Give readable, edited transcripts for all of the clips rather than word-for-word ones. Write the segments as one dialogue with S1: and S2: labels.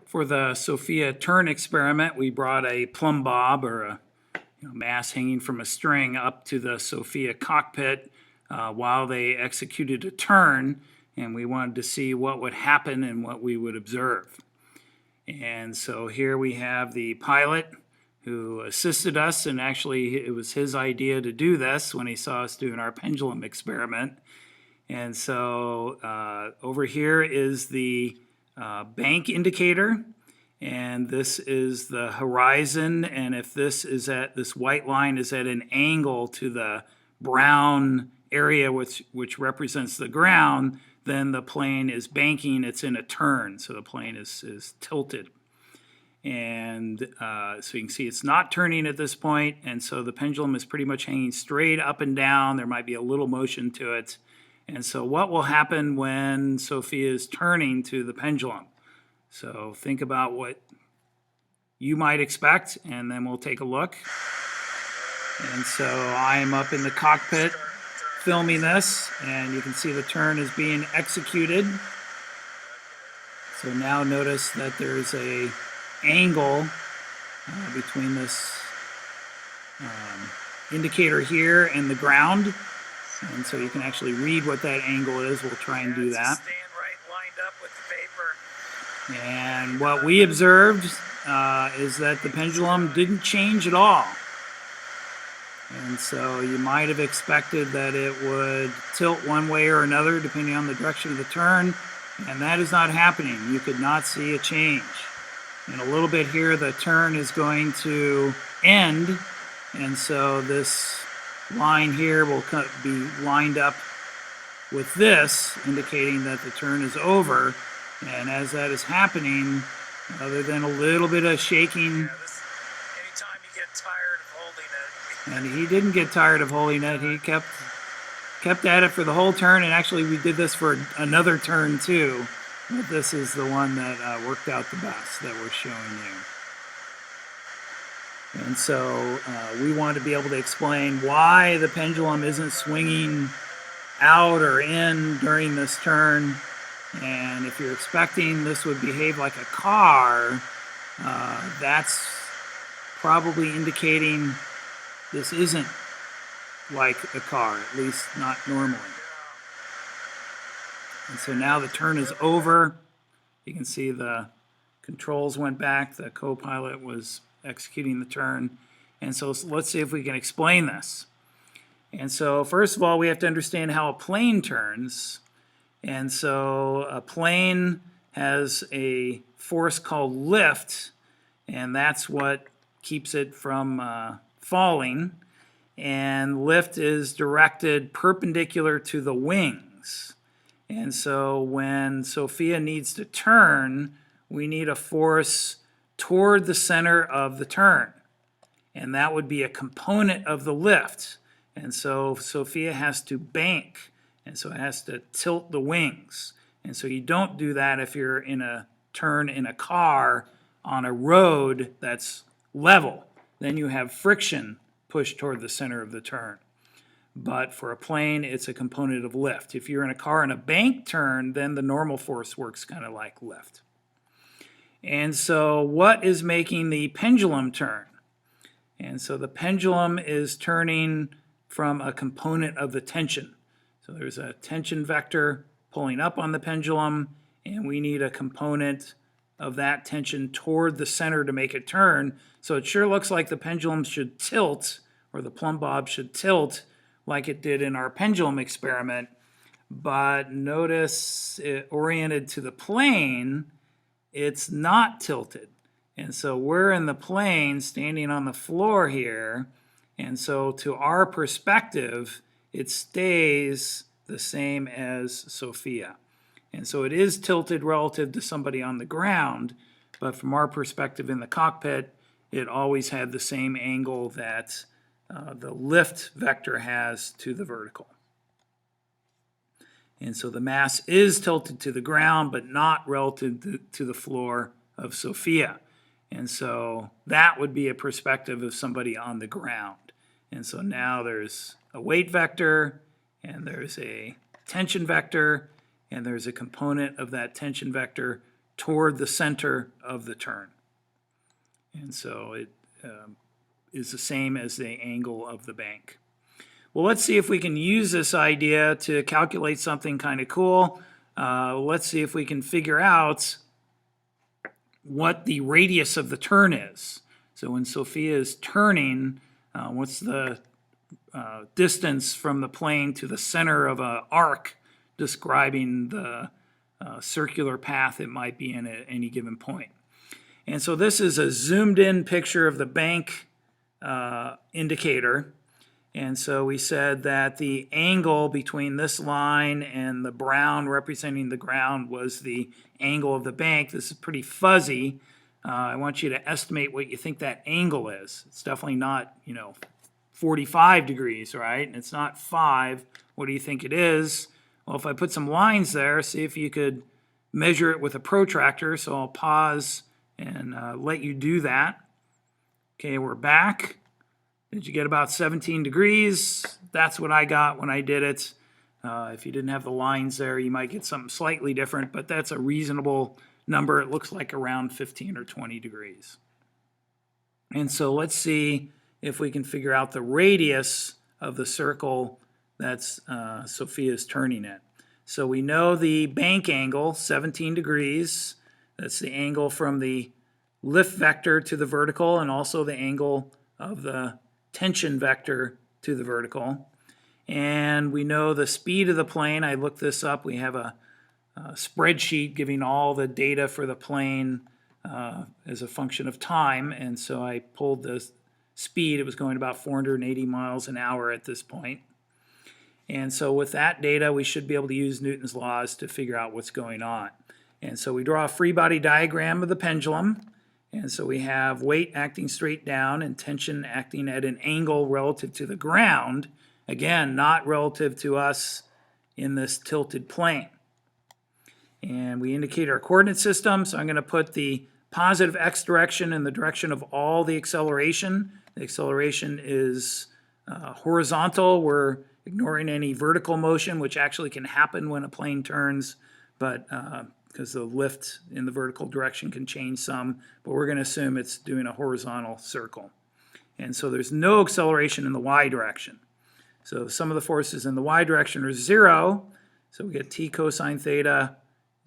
S1: For the Sofia turn experiment, we brought a plumb bob or a mass hanging from a string up to the Sofia cockpit while they executed a turn, and we wanted to see what would happen and what we would observe. And so here we have the pilot who assisted us, and actually it was his idea to do this when he saw us doing our pendulum experiment. And so over here is the bank indicator, and this is the horizon, and if this white line is at an angle to the brown area which represents the ground, then the plane is banking, it's in a turn, so the plane is tilted. And so you can see it's not turning at this point, and so the pendulum is pretty much hanging straight up and down. There might be a little motion to it. And so what will happen when Sofia is turning to the pendulum? So think about what you might expect, and then we'll take a look. And so I am up in the cockpit filming this, and you can see the turn is being executed. So now notice that there's a angle between this indicator here and the ground. And so you can actually read what that angle is. We'll try and do that.
S2: Stand right lined up with the paper.
S1: And what we observed is that the pendulum didn't change at all. And so you might have expected that it would tilt one way or another depending on the direction of the turn, and that is not happening. You could not see a change. In a little bit here, the turn is going to end, and so this line here will be lined up with this, indicating that the turn is over. And as that is happening, other than a little bit of shaking,
S2: anytime you get tired of holding it.
S1: and he didn't get tired of holding it, he kept at it for the whole turn, and actually we did this for another turn too, but this is the one that worked out the best that we're showing you. And so we want to be able to explain why the pendulum isn't swinging out or in during this turn. And if you're expecting this would behave like a car, that's probably indicating this isn't like a car, at least not normally. And so now the turn is over. You can see the controls went back. The co-pilot was executing the turn. And so let's see if we can explain this. And so first of all, we have to understand how a plane turns. And so a plane has a force called lift, and that's what keeps it from falling. And lift is directed perpendicular to the wings. And so when Sofia needs to turn, we need a force toward the center of the turn. And that would be a component of the lift. And so Sofia has to bank, and so it has to tilt the wings. And so you don't do that if you're in a turn in a car on a road that's level. Then you have friction pushed toward the center of the turn. But for a plane, it's a component of lift. If you're in a car in a bank turn, then the normal force works kind of like lift. And so what is making the pendulum turn? And so the pendulum is turning from a component of the tension. So there's a tension vector pulling up on the pendulum, and we need a component of that tension toward the center to make it turn. So it sure looks like the pendulum should tilt, or the plumb bob should tilt like it did in our pendulum experiment. But notice it oriented to the plane, it's not tilted. And so we're in the plane standing on the floor here, and so to our perspective, it stays the same as Sofia. And so it is tilted relative to somebody on the ground, but from our perspective in the cockpit, it always had the same angle that the lift vector has to the vertical. And so the mass is tilted to the ground, but not relative to the floor of Sofia. And so that would be a perspective of somebody on the ground. And so now there's a weight vector, and there's a tension vector, and there's a component of that tension vector toward the center of the turn. And so it is the same as the angle of the bank. Well, let's see if we can use this idea to calculate something kind of cool. Let's see if we can figure out what the radius of the turn is. So when Sofia is turning, what's the distance from the plane to the center of an arc describing the circular path it might be in at any given point. And so this is a zoomed in picture of the bank indicator. And so we said that the angle between this line and the brown representing the ground was the angle of the bank. This is pretty fuzzy. I want you to estimate what you think that angle is. It's definitely not, 45 degrees, right? And it's not 5. What do you think it is? Well, if I put some lines there, see if you could measure it with a protractor. So I'll pause and let you do that. Okay, we're back. Did you get about 17 degrees? That's what I got when I did it. If you didn't have the lines there, you might get something slightly different, but that's a reasonable number. It looks like around 15 or 20 degrees. And so let's see if we can figure out the radius of the circle that's Sofia's turning it. So we know the bank angle, 17 degrees. That's the angle from the lift vector to the vertical and also the angle of the tension vector to the vertical. And we know the speed of the plane. I looked this up. We have a spreadsheet giving all the data for the plane as a function of time. And so I pulled the speed. It was going about 480 miles an hour at this point. And so with that data, we should be able to use Newton's laws to figure out what's going on. And so we draw a free body diagram of the pendulum. And so we have weight acting straight down and tension acting at an angle relative to the ground. Again, not relative to us in this tilted plane. And we indicate our coordinate system. So I'm going to put the positive x direction in the direction of all the acceleration. The acceleration is horizontal. We're ignoring any vertical motion, which actually can happen when a plane turns, but because the lift in the vertical direction can change some, but we're going to assume it's doing a horizontal circle. And so there's no acceleration in the y direction. So some of the forces in the y direction are 0, so we get t cosine theta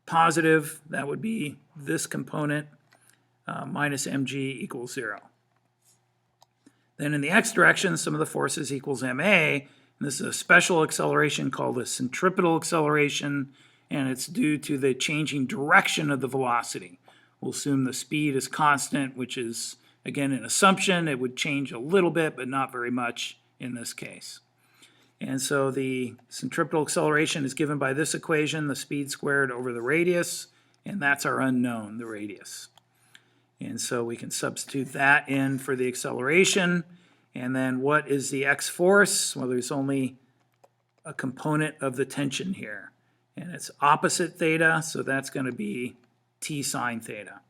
S1: positive. That would be this component minus mg equals 0. Then in the x direction, some of the forces equals ma, and this is a special acceleration called a centripetal acceleration, and it's due to the changing direction of the velocity. We'll assume the speed is constant, which is, again, an assumption. It would change a little bit, but not very much in this case. And so the centripetal acceleration is given by this equation, the speed squared over the radius, and that's our unknown, the radius. And so we can substitute that in for the acceleration. And then what is the x force? Well, there's only a component of the tension here. And it's opposite theta, so that's going to be t sine theta.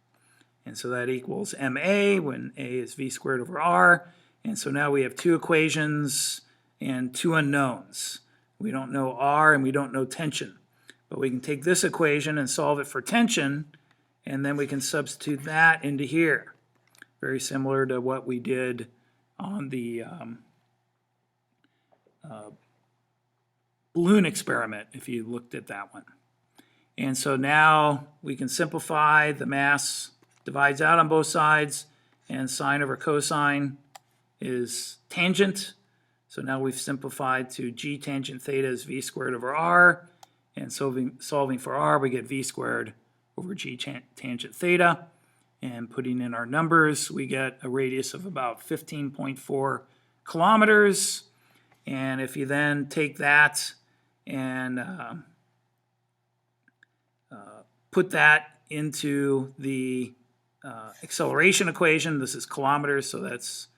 S1: And so that equals ma when a is v squared over r. And so now we have two equations and two unknowns. We don't know r and we don't know tension. But we can take this equation and solve it for tension, and then we can substitute that into here. Very similar to what we did on the balloon experiment, if you looked at that one. And so now we can simplify. The mass divides out on both sides, and sine over cosine is tangent. So now we've simplified to g tangent theta is v squared over r, and solving for r, we get v squared over g tangent theta. And putting in our numbers, we get a radius of about 15.4 kilometers. And if you then take that and put that into the acceleration equation, this is kilometers, so that's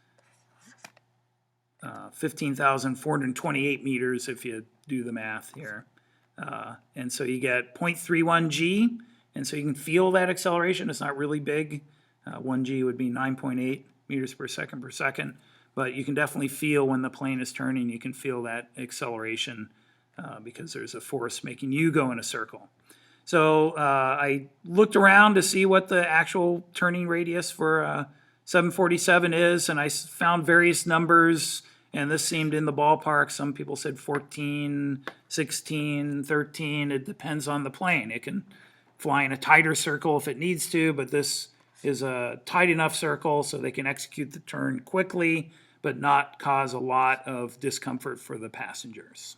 S1: 15,428 meters if you do the math here. And so you get 0.31 g, and so you can feel that acceleration. It's not really big. 1 g would be 9.8 meters per second, but you can definitely feel when the plane is turning, you can feel that acceleration because there's a force making you go in a circle. So I looked around to see what the actual turning radius for 747 is, and I found various numbers, and this seemed in the ballpark. Some people said 14, 16, 13. It depends on the plane. It can fly in a tighter circle if it needs to, but this is a tight enough circle so they can execute the turn quickly, but not cause a lot of discomfort for the passengers.